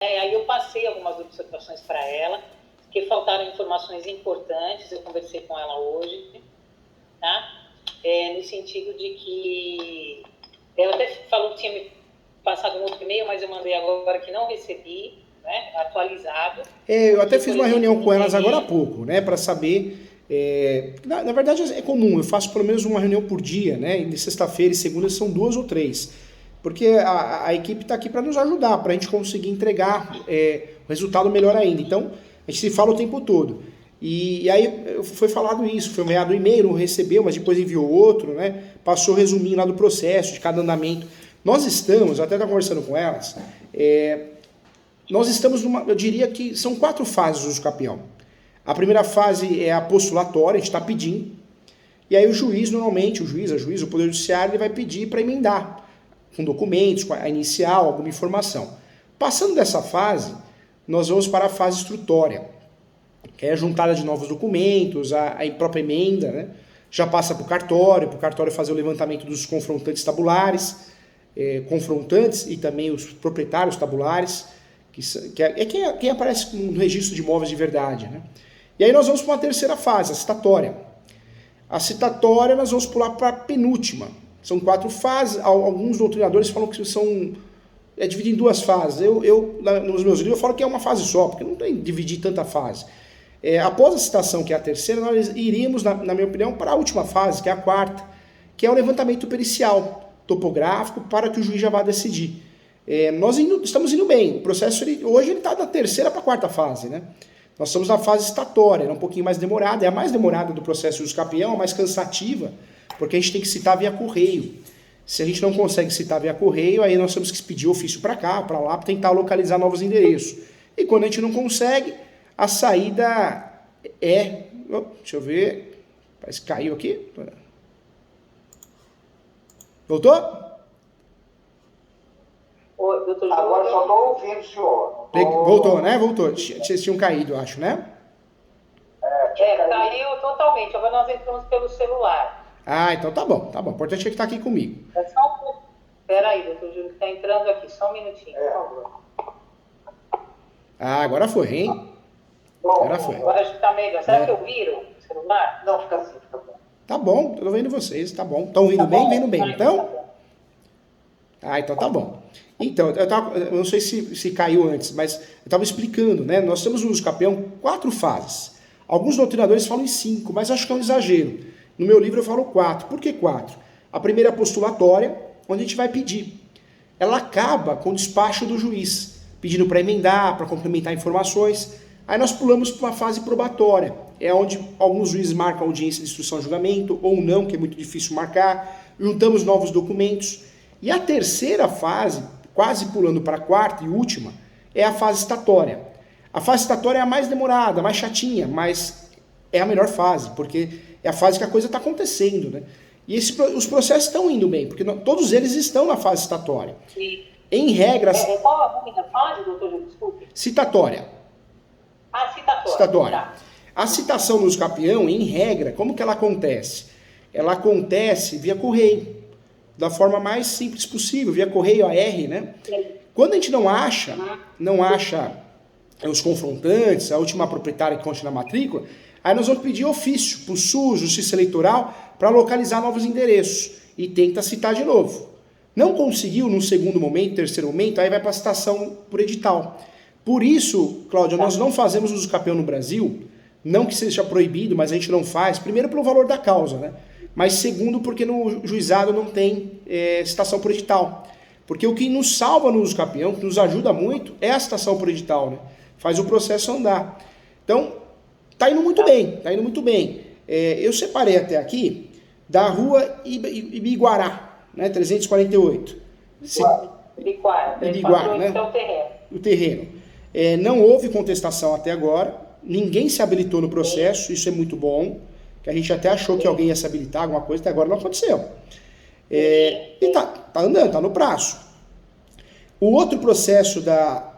Aí eu passei algumas observações para ela, que faltaram informações importantes, eu conversei com ela hoje, tá? No sentido de que ela até falou que tinha me passado um outro e-mail, mas eu mandei agora que não recebi, né, atualizado. Eu até fiz uma reunião com elas agora há pouco, né, para saber. Na verdade é comum, eu faço pelo menos uma reunião por dia, né? E de sexta-feira e segunda são 2 ou 3. Porque a equipe está aqui para nos ajudar, para a gente conseguir entregar o resultado melhor ainda. Então, a gente se fala o tempo todo. E aí foi falado isso, foi enviado um e-mail, não recebeu, mas depois enviou outro, né? Passou resuminho lá do processo, de cada andamento. Nós estamos, até estava conversando com elas, nós estamos eu diria que são 4 fases do uso capião. A primeira fase é a postulatória, a gente está pedindo, e aí o juiz, normalmente, a juíza, o Poder Judiciário, ele vai pedir para emendar, com documentos, com a inicial, alguma informação. Passando dessa fase, nós vamos para a fase instrutória, que é a juntada de novos documentos, a própria emenda, né? Já passa para o cartório fazer o levantamento dos confrontantes tabulares, confrontantes e também os proprietários tabulares, que é quem aparece no registro de imóveis de verdade, né? E aí nós vamos para uma terceira fase, a citatória. A citatória nós vamos pular para a penúltima. São 4 fases, alguns doutrinadores falam que é dividido em 2 fases. Nos meus livros, eu falo que é uma fase só, porque não tem que dividir tanta fase. Após a citação, que é a terceira, nós iríamos, na minha opinião, para a última fase, que é a 4ª, que é o levantamento pericial, topográfico, para que o juiz já vá decidir. Nós estamos indo bem. O processo, hoje, ele está da terceira para a 4ª fase, né? Nós estamos na fase citatória, é um pouquinho mais demorada, é a mais demorada do processo de uso capião, a mais cansativa, porque a gente tem que citar via correio. Se a gente não consegue citar via correio, aí nós temos que pedir ofício para cá, para lá, para tentar localizar novos endereços. E quando a gente não consegue, a saída deixa eu ver, parece que caiu aqui. Voltou? Oi, doutor. Agora só estou ouvindo o senhor. Voltou, né? Voltou. Vocês tinham caído, eu acho, né? Caiu totalmente. Agora nós entramos pelo celular. Então tá bom, tá bom. O importante é que tá aqui comigo. Só um pouco. Espera aí, doutor Júlio, que está entrando aqui. Só um minutinho, por favor. Agora foi, hein? Agora foi. Agora acho que tá melhor. Será que eu viro o celular? Não, fica assim, fica bom. Tá bom, tô vendo vocês, tá bom. Estão vindo bem? Vendo bem, então? Então tá bom. Então, eu não sei se caiu antes, mas eu estava explicando, né? Nós temos no uso capião 4 fases. Alguns doutrinadores falam em 5, mas acho que é um exagero. No meu livro eu falo 4. Por que 4? A primeira é a postulatória, onde a gente vai pedir. Ela acaba com o despacho do juiz, pedindo para emendar, para complementar informações. Aí nós pulamos para uma fase probatória, é onde alguns juízes marcam audiência de instrução e julgamento, ou não, que é muito difícil marcar, juntamos novos documentos. E a terceira fase, quase pulando para a 4ª e última, é a fase citatória. A fase citatória é a mais demorada, a mais chatinha, mas é a melhor fase, porque é a fase que a coisa está acontecendo, né? E os processos estão indo bem, porque todos eles estão na fase citatória. Sim. Em regras... Qual a nome da fase, doutor Júlio? Desculpe. Citatória. Citatória. Tá. A citação no uso capião, em regra, como que ela acontece? Ela acontece via correio, da forma mais simples possível, via correio AR, né? Sim. Quando a gente não acha os confrontantes, a última proprietária que consta na matrícula, aí nós vamos pedir ofício para o SUS, Justiça Eleitoral, para localizar novos endereços e tenta citar de novo. Não conseguiu no segundo momento, terceiro momento, aí vai para a citação por edital. Por isso, Cláudia, nós não fazemos uso capião no Brasil, não que seja proibido, mas a gente não faz, primeiro pelo valor da causa, né? Mas segundo porque no juizado não tem citação por edital. Porque o que nos salva no uso capião, que nos ajuda muito, é a citação por edital, né? Faz o processo andar. Então, tá indo muito bem, eu separei até aqui da rua Ibiguará, né? 348. Ibiguará, né? O terreno. Não houve contestação até agora, ninguém se habilitou no processo, isso é muito bom, que a gente até achou que alguém ia se habilitar, alguma coisa, até agora não aconteceu. E tá andando, tá no prazo. O outro processo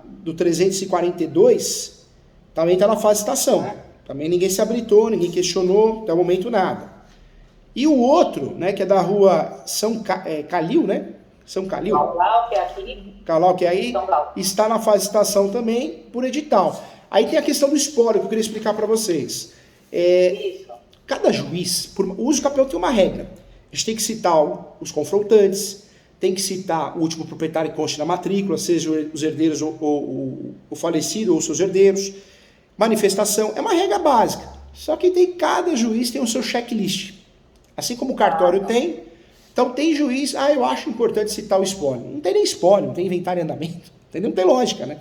do 342 também está na fase de citação. Também ninguém se habilitou, ninguém questionou, até o momento nada. E o outro, né, que é da rua São Calil, né? São Calil? Caulau, que é aqui. Calau, que aí São Paulo. está na fase de citação também por edital. Aí tem a questão do espólio que eu queria explicar para vocês. Isso. Cada juiz, o uso campeão tem uma regra. A gente tem que citar os confrontantes, tem que citar o último proprietário que conste na matrícula, seja os herdeiros ou o falecido ou seus herdeiros. Manifestação é uma regra básica. Só que cada juiz tem o seu checklist. Assim como o cartório tem. Então tem juiz, eu acho importante citar o espólio. Não tem nem espólio, não tem inventário em andamento. Entendeu? Não tem lógica, né?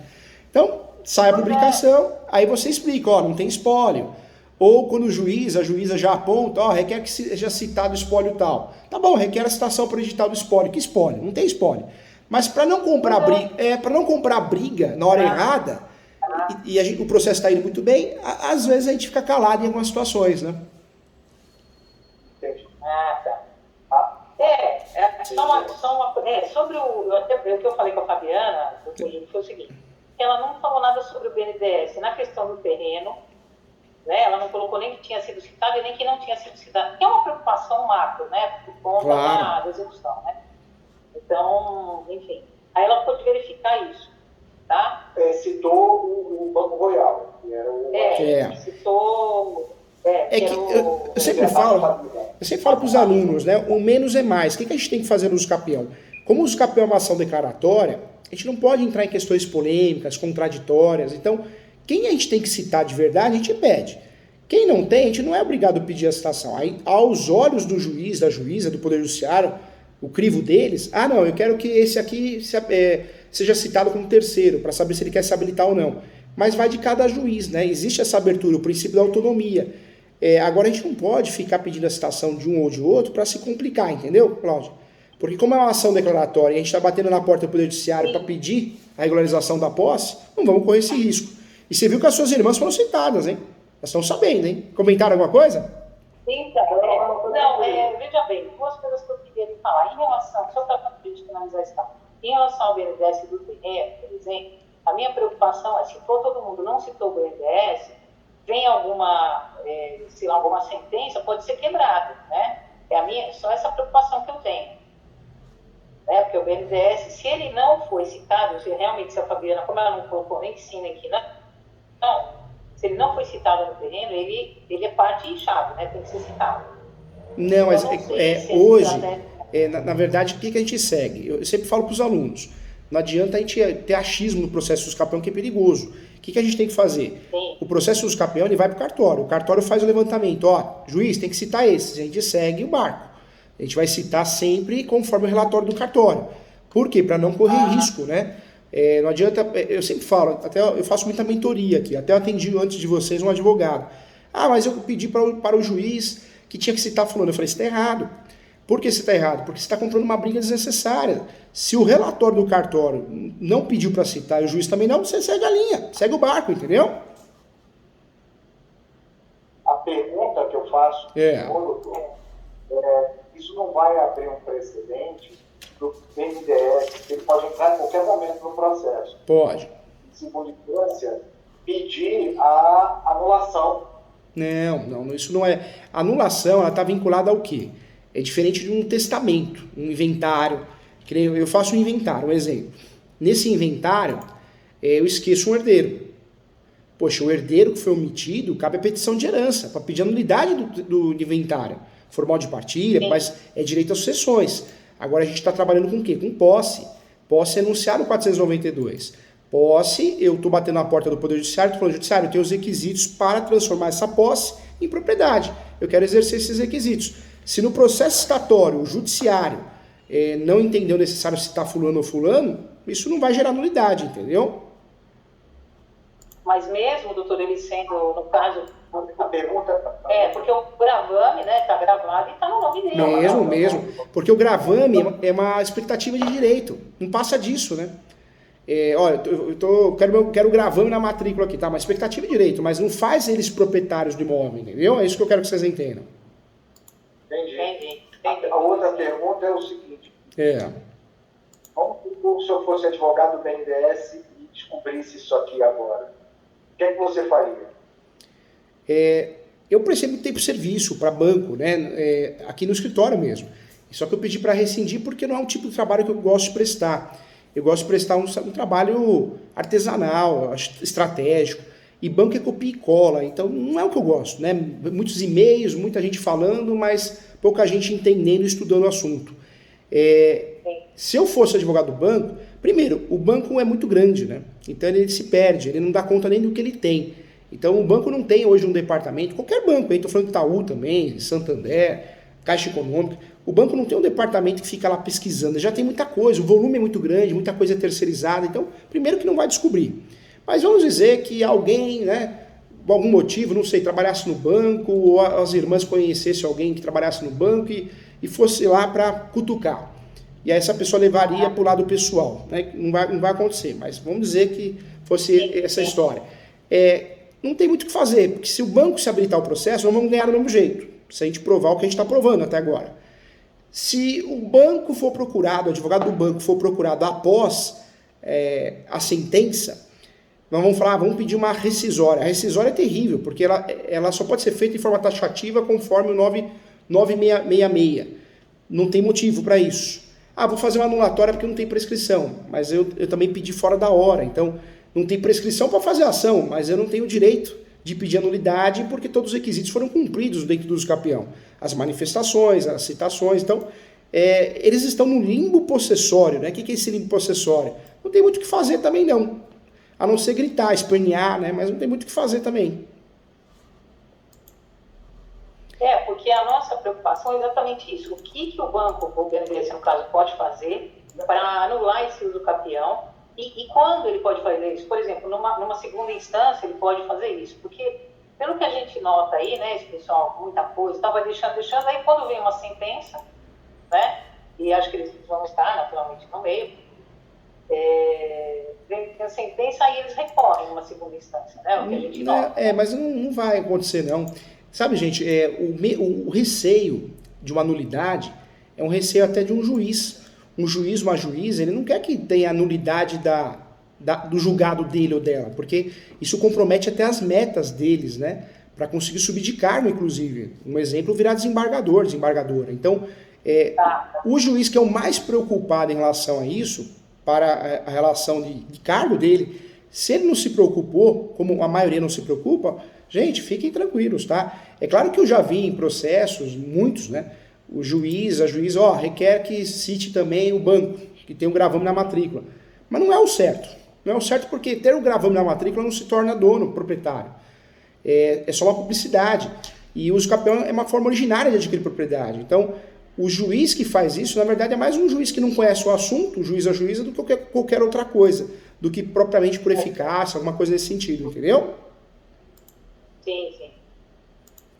Então, sai a publicação, aí você explica, não tem espólio. Ou quando o juiz, a juíza já aponta, requer que seja citado espólio tal. Tá bom, requer a citação por edital do espólio. Que espólio? Não tem espólio. Mas para não comprar briga na hora errada, o processo está indo muito bem, às vezes a gente fica calado em algumas situações, né? Entendi. Tá. Sobre o que eu falei com a Fabiana, doutor Júlio, foi o seguinte, ela não falou nada sobre o BNDES na questão do terreno, né? Ela não colocou nem que tinha sido citado e nem que não tinha sido citado, que é uma preocupação macro, né? Por conta da execução, né? Então, enfim, aí ela pôde verificar isso, tá? Citou o Banco Royal, que era o... Citou... Eu sempre falo para os alunos, né? O menos é mais. O que a gente tem que fazer no uso capião? Como o uso capião é uma ação declaratória, a gente não pode entrar em questões polêmicas, contraditórias. Então, quem a gente tem que citar de verdade, a gente pede. Quem não tem, a gente não é obrigado a pedir a citação. Aí, aos olhos do juiz, da juíza, do Poder Judiciário, o crivo deles, não, eu quero que esse aqui seja citado como terceiro, para saber se ele quer se habilitar ou não. Mas vai de cada juiz, né? Existe essa abertura, o princípio da autonomia. Agora a gente não pode ficar pedindo a citação de um ou de outro para se complicar, entendeu, Cláudio? Porque como é uma ação declaratória e a gente está batendo na porta do Poder Judiciário para pedir a regularização da posse, não vamos correr esse risco. E você viu que as suas irmãs foram citadas, hein? Elas estão sabendo, hein? Comentaram alguma coisa? Então, veja bem, duas coisas que eu queria lhe falar. Em relação, só para a gente finalizar esse papo, em relação ao BNDES do terreno, por exemplo, a minha preocupação é, se for todo mundo não citou o BNDES, vem alguma sentença, pode ser quebrado, né? Só essa preocupação que eu tenho. Né? Porque o BNDES, se ele não foi citado, se a Fabiana, como ela não colocou nem que sim, nem que não, se ele não foi citado no terreno, ele é parte chave, né? Tem que ser citado. Não, mas hoje, na verdade, o que a gente segue? Eu sempre falo para os alunos, não adianta a gente ter achismo no processo dos campeão, que é perigoso. O que a gente tem que fazer? Sim. O processo dos campeão, ele vai para o cartório faz o levantamento, juiz, tem que citar esses, a gente segue o barco. A gente vai citar sempre conforme o relatório do cartório. Por quê? Para não correr risco, né? Não adianta, eu sempre falo, até eu faço muita mentoria aqui, até eu atendi antes de vocês um advogado. Mas eu pedi para o juiz que tinha que citar fulano. Eu falei, você está errado. Por que você está errado? Porque você está comprando uma briga desnecessária. Se o relatório do cartório não pediu para citar e o juiz também não, você segue a linha, segue o barco, entendeu? A pergunta que eu faço, isso não vai abrir um precedente para o BNDES, que ele pode entrar em qualquer momento no processo. Pode. Em segunda instância, pedir a anulação. Não, isso não é. A anulação, ela está vinculada ao quê? É diferente de um testamento, um inventário. Eu faço um inventário, um exemplo. Nesse inventário, eu esqueço um herdeiro. Poxa, o herdeiro que foi omitido, cabe a petição de herança, para pedir a nulidade do inventário. Formal de partilha, mas é direito às sucessões. Agora a gente está trabalhando com o quê? Com posse. Posse é enunciado no 492. Posse, eu estou batendo na porta do Poder Judiciário, estou falando, Judiciário, eu tenho os requisitos para transformar essa posse em propriedade. Eu quero exercer esses requisitos. Se no processo citatório o Judiciário não entendeu necessário citar fulano ou fulano, isso não vai gerar nulidade, entendeu? Mas mesmo, doutor, ele sendo, no caso... A pergunta... porque o gravame, né, está gravado e está no nome dele. Mesmo. Porque o gravame é uma expectativa de direito. Não passa disso, né? Olha, quero o gravame na matrícula aqui, tá? Uma expectativa de direito, mas não faz eles proprietários do imóvel, entendeu? É isso que eu quero que vocês entendam. Entendi. A outra pergunta é o seguinte. Vamos supor se eu fosse advogado do BNDES e descobrisse isso aqui agora. O que é que você faria? Eu prestei muito tempo de serviço para banco, né? Aqui no escritório mesmo. Só que eu pedi para rescindir porque não é um tipo de trabalho que eu gosto de prestar. Eu gosto de prestar um trabalho artesanal, estratégico. E banco é copia e cola, então não é o que eu gosto, né? Muitos e-mails, muita gente falando, mas pouca gente entendendo e estudando o assunto. Se eu fosse advogado do banco, primeiro, o banco é muito grande, né? Então ele se perde, ele não dá conta nem do que ele tem. Então o banco não tem hoje um departamento, qualquer banco, estou falando de Itaú também, Santander, Caixa Econômica, o banco não tem um departamento que fica lá pesquisando, já tem muita coisa, o volume é muito grande, muita coisa é terceirizada, então primeiro que não vai descobrir. Mas vamos dizer que alguém, né, por algum motivo, não sei, trabalhasse no banco, ou as irmãs conhecessem alguém que trabalhasse no banco e fosse lá para cutucar. E aí essa pessoa levaria para o lado pessoal, né? Não vai acontecer, mas vamos dizer que fosse essa história. Não tem muito o que fazer, porque se o banco se habilitar o processo, nós vamos ganhar do mesmo jeito, se a gente provar o que a gente está provando até agora. Se o banco for procurado, o advogado do banco for procurado após a sentença, nós vamos falar, vamos pedir uma rescisória. A rescisória é terrível, porque ela só pode ser feita de forma taxativa conforme o 9666. Não tem motivo para isso. Vou fazer uma anulatória porque não tem prescrição, mas eu também pedi fora da hora, então não tem prescrição para fazer a ação, mas eu não tenho direito de pedir a nulidade porque todos os requisitos foram cumpridos dentro do uso capião. As manifestações, as citações, então eles estão no limbo possessório, né? O que é esse limbo possessório? Não tem muito o que fazer também não, a não ser gritar, espernear, né? Mas não tem muito o que fazer também. Porque a nossa preocupação é exatamente isso. O que o banco, ou o BNDES, no caso, pode fazer para anular esse uso capião e quando ele pode fazer isso? Por exemplo, numa segunda instância, ele pode fazer isso. Porque, pelo que a gente nota aí, né, esse pessoal, muita coisa, estava deixando, aí quando vem uma sentença, né, e acho que eles vão estar naturalmente no meio, vem a sentença e eles recorrem numa segunda instância, né, o que a gente nota. Mas não vai acontecer, não. Sabe, gente, o receio de uma nulidade é um receio até de um juiz. Um juiz, uma juíza, ele não quer que tenha a nulidade do julgado dele ou dela, porque isso compromete até as metas deles, né? Para conseguir subir de cargo, inclusive. Um exemplo, virar desembargador, desembargadora. Então, o juiz que é o mais preocupado em relação a isso, para a relação de cargo dele, se ele não se preocupou, como a maioria não se preocupa, gente, fiquem tranquilos, tá? É claro que eu já vi em processos, muitos, né? O juiz, a juíza, requer que cite também o banco, que tem um gravame na matrícula. Mas não é o certo. Não é o certo porque ter o gravame na matrícula não se torna dono, proprietário. É só uma publicidade. E o uso capião é uma forma originária de adquirir propriedade. Então, o juiz que faz isso, na verdade, é mais um juiz que não conhece o assunto, o juiz, a juíza, do que qualquer outra coisa. Do que propriamente por eficácia, alguma coisa nesse sentido, entendeu? Sim, sim.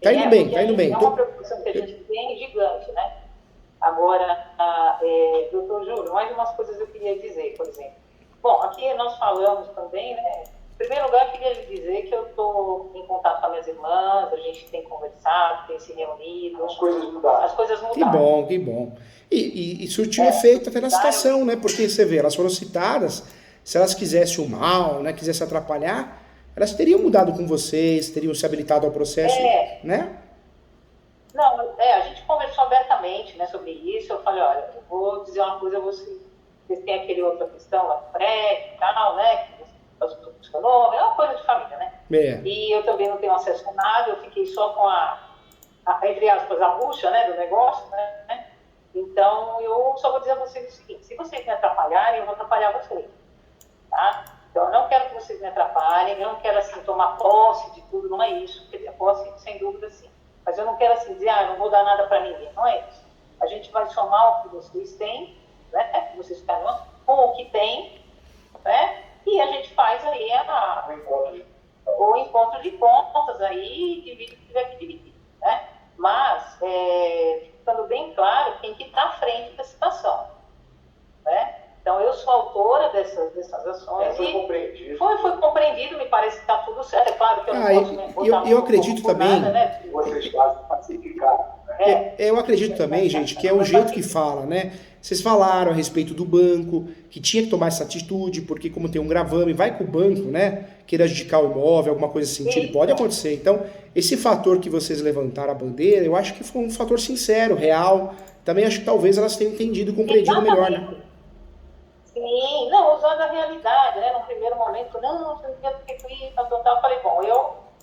Tá indo bem. É uma preocupação que a gente tem gigante, né? Agora, doutor Júlio, mais umas coisas eu queria dizer, por exemplo. Bom, aqui nós falamos também, né? Em primeiro lugar, eu queria lhe dizer que eu estou em contato com as minhas irmãs, a gente tem conversado, tem se reunido. As coisas mudaram. Que bom. E surtiu efeito até na citação, né? Porque você vê, elas foram citadas, se elas quisessem o mal, né? Quisessem atrapalhar, elas teriam mudado com vocês, teriam se habilitado ao processo, né? Não, a gente conversou abertamente, né, sobre isso. Eu falei, olha, eu vou dizer uma coisa a vocês. Vocês têm aquele outra questão lá no prédio e tal, né? Que funcionou, é uma coisa de família, né? E eu também não tenho acesso a nada, eu fiquei só com entre aspas, a bucha, né, do negócio, né? Então, eu só vou dizer a vocês o seguinte: se vocês me atrapalharem, eu vou atrapalhar vocês, tá? Então, eu não quero que vocês me atrapalhem, eu não quero, assim, tomar posse de tudo, não é isso. Quer dizer, posse, sem dúvida, sim. Mas eu não quero, assim, dizer, não vou dar nada para ninguém, não é isso. A gente vai somar o que vocês têm, né, que vocês ficaram com o que tem, né, e a gente faz aí o encontro de contas aí e divide o que tiver que dividir, né. Mas, ficando bem claro, quem que está à frente da situação, né. Então, eu sou autora dessas ações. Foi compreendido. Foi compreendido, me parece que está tudo certo. É claro que eu não posso eu acredito também. Nada, né? Vocês quase pacificaram. Eu acredito também, gente, que é o jeito que fala, né? Vocês falaram a respeito do banco, que tinha que tomar essa atitude, porque como tem um gravame, vai com o banco, né? Queira adjudicar o imóvel, alguma coisa assim, pode acontecer. Então, esse fator que vocês levantaram a bandeira, eu acho que foi um fator sincero, real, também acho que talvez elas tenham entendido e compreendido melhor, né? Sim, não, usando a realidade, né? No primeiro momento, não sei o que, eu falei, bom,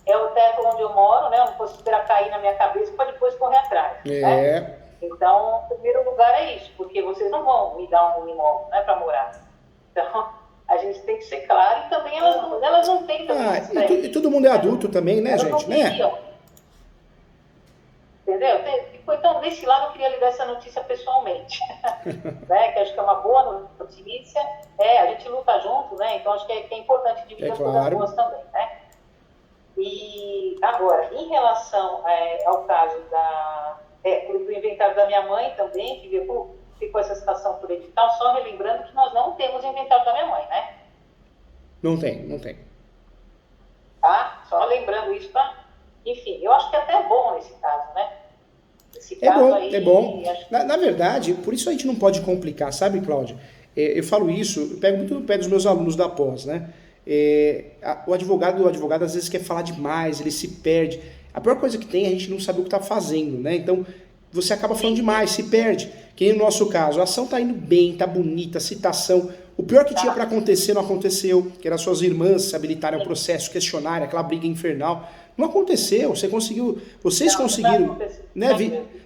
é o teto onde eu moro, né? Eu não posso esperar cair na minha cabeça para depois correr atrás, né? Então, o primeiro lugar é isso, porque vocês não vão me dar um imóvel, né, para morar. Então, a gente tem que ser claro, e também elas não têm também. E todo mundo é adulto também, né, gente? Né? Entendeu? Então, desse lado, eu queria lhe dar essa notícia pessoalmente, né? Que acho que é uma boa notícia. A gente luta junto, né? Então, acho que é importante dividir as coisas boas também, né? E agora, em relação ao caso do inventário da minha mãe também, que ficou essa citação por edital, só relembrando que nós não temos inventário da minha mãe, né? Não tem. Tá? Só lembrando isso, tá? Enfim, eu acho que é até bom nesse caso, né? É bom. Na verdade, por isso a gente não pode complicar, sabe, Cláudia? Eu falo isso, eu pego muito no pé dos meus alunos da pós, né? O advogado às vezes quer falar demais, ele se perde. A pior coisa que tem é a gente não saber o que está fazendo, né? Então, você acaba falando demais, se perde. Que nem no nosso caso, a ação está indo bem, está bonita, a citação. O pior que tinha para acontecer não aconteceu, que era suas irmãs se habilitarem ao processo, questionário, aquela briga infernal. Não aconteceu, vocês conseguiram, né?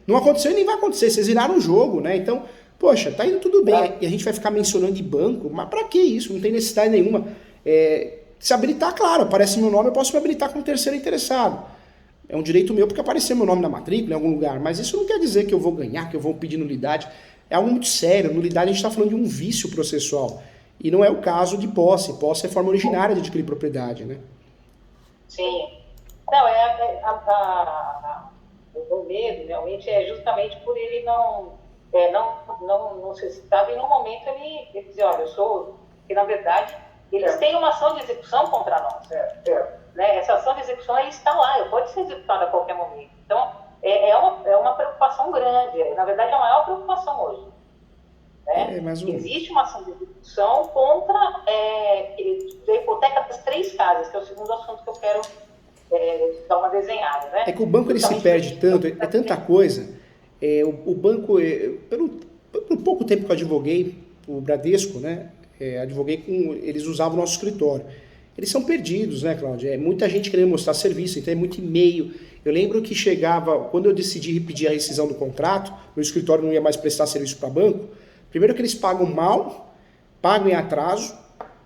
Não aconteceu e nem vai acontecer, vocês viraram o jogo, né? Então, poxa, tá indo tudo bem. E a gente vai ficar mencionando de banco, mas para que isso? Não tem necessidade nenhuma. Se habilitar, claro, aparece meu nome, eu posso me habilitar como terceiro interessado. É um direito meu porque apareceu meu nome na matrícula em algum lugar, mas isso não quer dizer que eu vou ganhar, que eu vou pedir nulidade. É algo muito sério. Nulidade a gente está falando de um vício processual. E não é o caso de posse. Posse é forma originária de adquirir propriedade, né? Sim. Não, o medo realmente é justamente por ele não ser citado, e no momento ele dizer, olha, eu sou... Porque, na verdade, eles têm uma ação de execução contra nós. Né? Essa ação de execução aí está lá, pode ser executada a qualquer momento. Então, é uma preocupação grande. Na verdade, é a maior preocupação hoje. Né? Existe uma ação de execução contra a hipoteca das 3 casas, que é o segundo assunto que eu quero dar uma desenhada. Né? É que o banco ele se perde tanto, é tanta coisa. O banco, pelo pouco tempo que eu advoguei, o Bradesco, né? Eles usavam o nosso escritório. Eles são perdidos, né, Cláudia? Muita gente querendo mostrar serviço, então é muito e-mail. Eu lembro que chegava, quando eu decidi pedir a rescisão do contrato, meu escritório não ia mais prestar serviço para banco. Primeiro que eles pagam mal, pagam em atraso,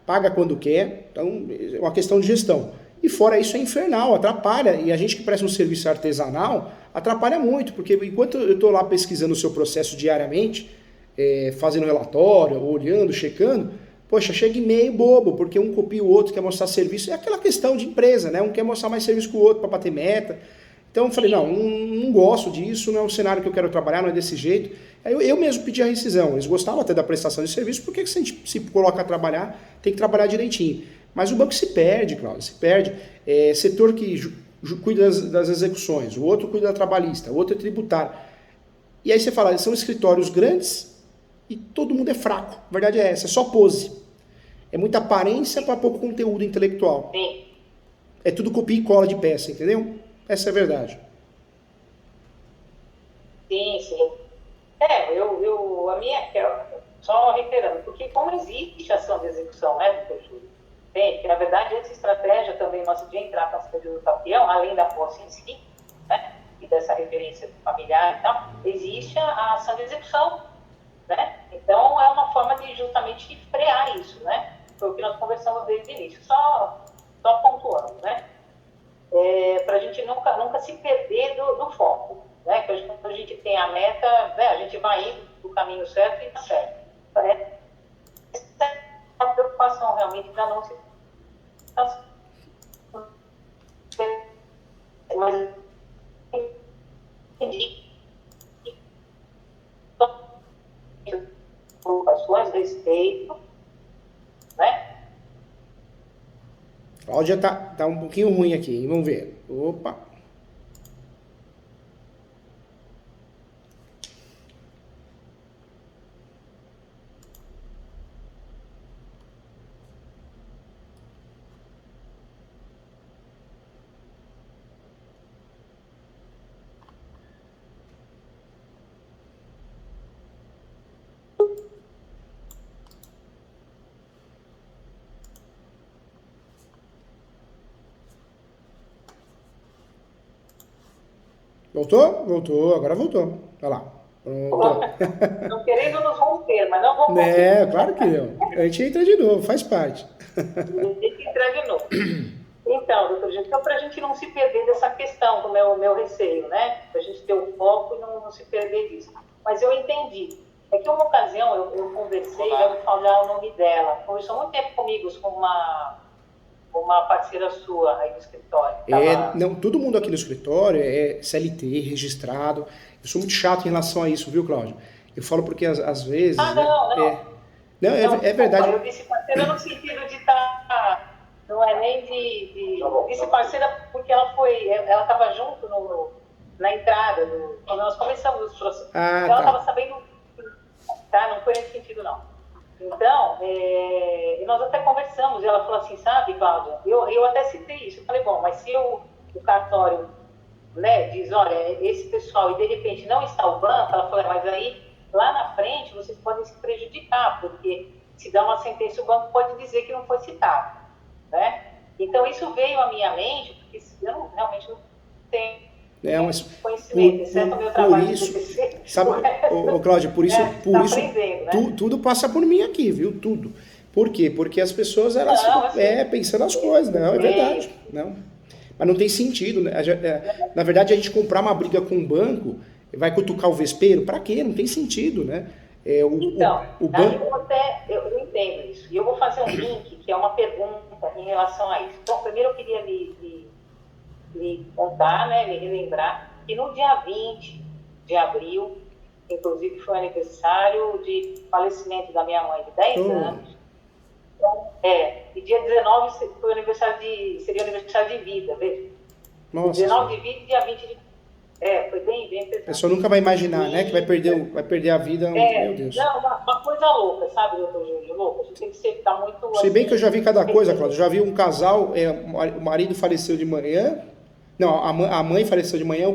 paga quando quer, então é uma questão de gestão. E fora isso é infernal, atrapalha, e a gente que presta um serviço artesanal, atrapalha muito, porque enquanto eu estou lá pesquisando o seu processo diariamente, fazendo relatório, olhando, checando, poxa, chega e-mail bobo, porque um copia o outro, quer mostrar serviço, é aquela questão de empresa, né? Um quer mostrar mais serviço que o outro para bater meta. Então eu falei, não gosto disso, não é um cenário que eu quero trabalhar, não é desse jeito. Aí eu mesmo pedi a rescisão, eles gostavam até da prestação de serviço, porque se a gente se coloca a trabalhar, tem que trabalhar direitinho. Mas o banco se perde, Cláudio, se perde. Setor que cuida das execuções, o outro cuida da trabalhista, o outro é tributário. E aí você fala, são escritórios grandes e todo mundo é fraco. A verdade é essa, é só pose. É muita aparência para pouco conteúdo intelectual. Sim. É tudo copia e cola de peça, entendeu? Essa é a verdade. Sim. A minha, só reiterando, porque como existe ação de execução, né, do júri, que na verdade essa estratégia também nossa de entrar com a cidade do campeão, além da posse em si, né, e dessa referência familiar e tal, existe a ação de execução, né? Então é uma forma de justamente frear isso, né? Foi o que nós conversamos desde o início, só pontuando, né? Para a gente nunca se perder do foco, né? Que quando a gente tem a meta, né, a gente vai indo do caminho certo e tá certo. Essa é uma preocupação realmente para não se... Mas entendi preocupações, respeito, né? Cláudia tá um pouquinho ruim aqui, hein? Vamos ver. Opa. Voltou? Voltou, agora voltou. Olha lá. Voltou. Não querendo nos romper, mas não vamos conseguir. Claro que não. A gente entra de novo, faz parte. A gente entra de novo. Então, doutor Gil, então para a gente não se perder dessa questão do meu receio, né? Para a gente ter o foco e não se perder disso. Mas eu entendi. É que uma ocasião eu conversei, já vou falar o nome dela, conversou muito tempo comigo com uma parceira sua aí no escritório. Não, todo mundo aqui no escritório é CLT, registrado. Eu sou muito chato em relação a isso, viu, Cláudio? Eu falo porque às vezes... Não, é verdade. Eu disse parceira no sentido de estar... Não é nem de disse parceira porque ela estava junto na entrada, quando nós começamos os processos. Ela estava sabendo, tá? Não foi nesse sentido, não. Então, nós até conversamos, e ela falou assim, sabe, Cláudia, eu até citei isso, eu falei, bom, mas se o cartório, né, diz, olha, esse pessoal, e de repente não está o banco, ela falou, mas aí, lá na frente, vocês podem se prejudicar, porque se dá uma sentença, o banco pode dizer que não foi citado. Né? Então isso veio à minha mente, porque eu realmente não tenho conhecimento, exceto o meu trabalho de TCC. Sabe, Cláudia, por isso, né? tudo passa por mim aqui, viu? Tudo. Por quê? Porque as pessoas, elas ficam pensando as coisas, não, é verdade. Não. Mas não tem sentido, né? Na verdade, a gente comprar uma briga com um banco, vai cutucar o vespeiro, para quê? Não tem sentido, né? Eu entendo isso. E eu vou fazer um link, que é uma pergunta em relação a isso. Então, primeiro eu queria lhe contar, né, me relembrar, que no dia 20 de abril, inclusive foi o aniversário de falecimento da minha mãe, de 10 anos. Então, e dia 19 foi seria o aniversário de vida, veja. Nossa. 19 de vida e dia 20 de foi bem pesado. A pessoa nunca vai imaginar, né, que vai perder a vida. Meu Deus. Não, uma coisa louca, sabe, doutor Júlio? Louca. A gente tem que estar muito... Se bem que eu já vi cada coisa, Cláudio. Já vi um casal, o marido faleceu de manhã. Não, a mãe faleceu de manhã,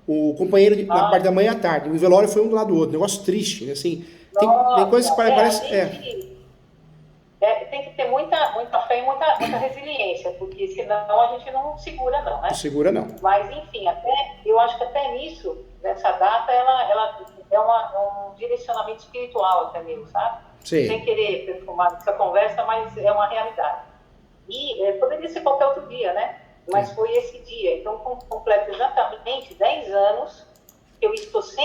o companheiro na parte da manhã à tarde. O velório foi um do lado do outro. Negócio triste, assim. Tem coisas que parece... Tem que ter muita fé e muita resiliência, porque senão a gente não segura, não, né? Não segura, não. Mas, enfim, eu acho que até nisso, nessa data, ela é um direcionamento espiritual até mesmo, sabe? Sim. Sem querer perfumar essa conversa, mas é uma realidade. E poderia ser qualquer outro dia, né? Mas foi esse dia. Então, completo exatamente 10 anos que eu estou sem